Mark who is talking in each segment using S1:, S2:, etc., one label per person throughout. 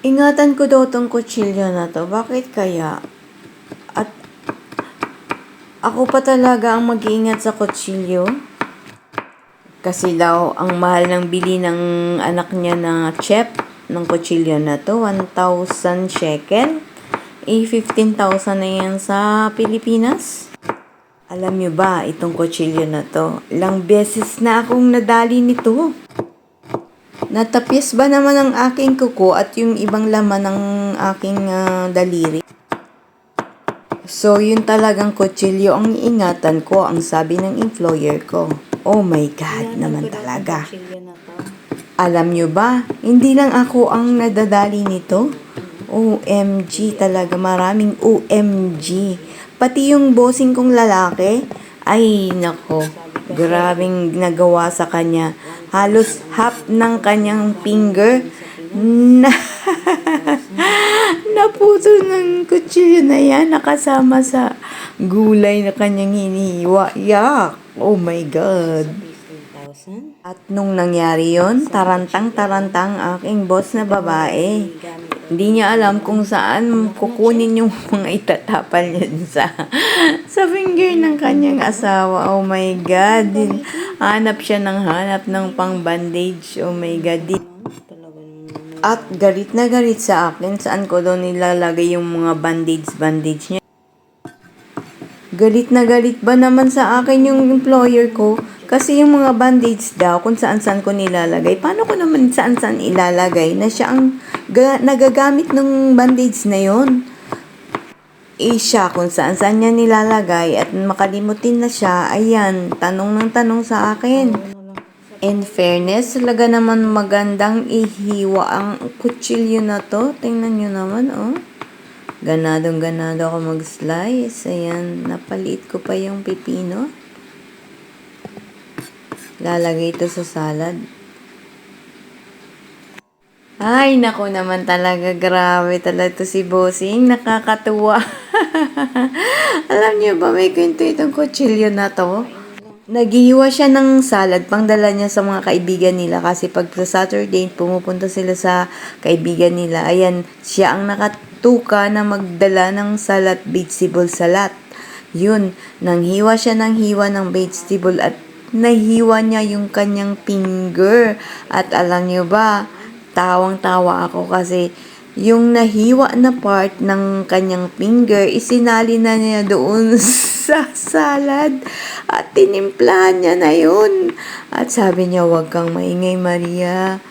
S1: Ingatan ko daw tong kutsilyo na to. Bakit kaya? At ako pa talaga ang mag-iingat sa kutsilyo? Kasi daw, ang mahal ng bili ng anak niya na chef ng kutsilyo na to, 1,000 shekel. 15,000 na yan sa Pilipinas. Alam niyo ba, itong kutsilyo na to, ilang beses na akong nadali nito. Natapis ba naman ang aking kuko at yung ibang laman ng aking daliri? So, yun talagang kutsilyo ang iingatan ko, ang sabi ng employer ko. Oh my God naman talaga. Alam nyo ba, hindi lang ako ang nadadali nito. OMG talaga, maraming OMG. Pati yung bossing kong lalaki, ay nako, grabing nagawa sa kanya. Halos half ng kanyang finger na naputo ng kutsilyo na yan, nakasama sa gulay na kanyang hinihiwa. Yak! Oh my God! At nung nangyari yon, tarantang-tarantang aking boss na babae. Hindi niya alam kung saan kukunin yung mga itatapal niya sa finger ng kanyang asawa. Oh my God! Hanap siya ng pang-bandage. Oh my God! At galit na galit sa akin, saan ko daw nilalagay yung mga bandage niya. Galit na galit ba naman sa akin yung employer ko? Kasi yung mga bandage daw, kung saan-saan ko nilalagay. Paano ko naman saan-saan ilalagay na siya ang nagagamit ng bandage na yon? Siya kung saan-saan niya nilalagay at makalimutin na siya, ayan, tanong ng tanong sa akin. In fairness, talaga naman magandang ihiwa ang kutsilyo na to. Tingnan nyo naman, oh. Ganadong-ganado ako mag-slice. Ayan, napaliit ko pa yung pipino. Lalagay ito sa salad. Ay, nako naman talaga. Grabe talaga ito si Bossing. Nakakatuwa. Alam niyo ba, may kwento itong kutsilyo na to? Naghihiwa siya ng salad pang dala niya sa mga kaibigan nila kasi pag sa Saturday pumupunta sila sa kaibigan nila. Ayan, siya ang nakatuka na magdala ng salad, vegetable salad. Yun, nanghiwa siya ng hiwa ng vegetable at nahiwa niya yung kanyang finger. At alam niyo ba, tawang-tawa ako kasi yung nahiwa na part ng kanyang finger, isinali na niya doon sa salad at tinimplahan niya na yun. At sabi niya, huwag kang maingay, Maria.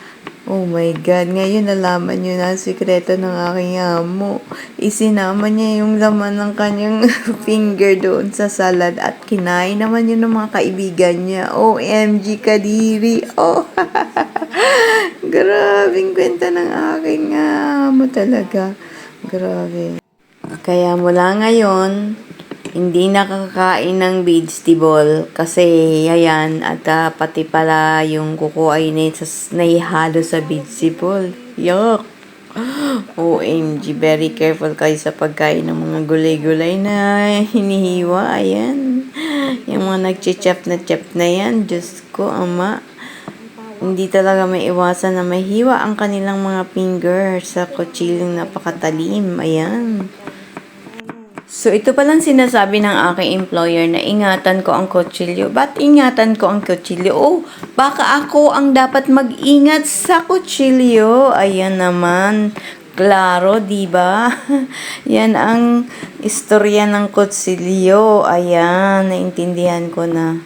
S1: Oh my God, ngayon nalaman niyo na ang sikreto ng aking amo. Isinama niya yung laman ng kanyang finger doon sa salad at kinain naman yun ng mga kaibigan niya. OMG Kadiri. Oh, grabing kwenta ng aking amo talaga. Grabe. Kaya mula ngayon, hindi nakakain ng vegetable kasi ayan at pati pala yung kuko ay naihalo sa vegetable. Yuck! OMG, very careful kayo sa pagkain ng mga gulay-gulay na hinihiwa. Ayan. Yung mga nagchichap na yan. Diyos ko, ama. Hindi talaga may iwasan na mahiwa ang kanilang mga finger sa kutsilyong napakatalim. Ayan. So, ito palang sinasabi ng aking employer na ingatan ko ang kutsilyo. Ba't ingatan ko ang kutsilyo? Oh, baka ako ang dapat mag-ingat sa kutsilyo. Ayan naman. Klaro, di ba? Yan ang istorya ng kutsilyo. Ayan, naintindihan ko na.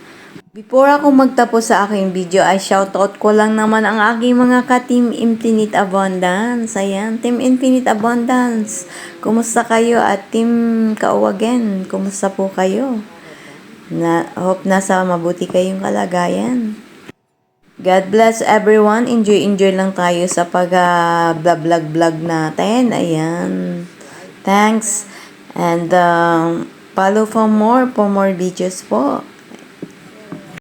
S1: Before ako magtapos sa aking video, ay shoutout ko lang naman ang aking mga ka-Team Infinite Abundance. Ayan, Team Infinite Abundance. Kumusta kayo? At Team Kauwagen, kumusta po kayo? Hope nasa mabuti kayong kalagayan. God bless everyone. Enjoy lang tayo sa pag-vlog natin. Ayan. Thanks. And follow for more videos po.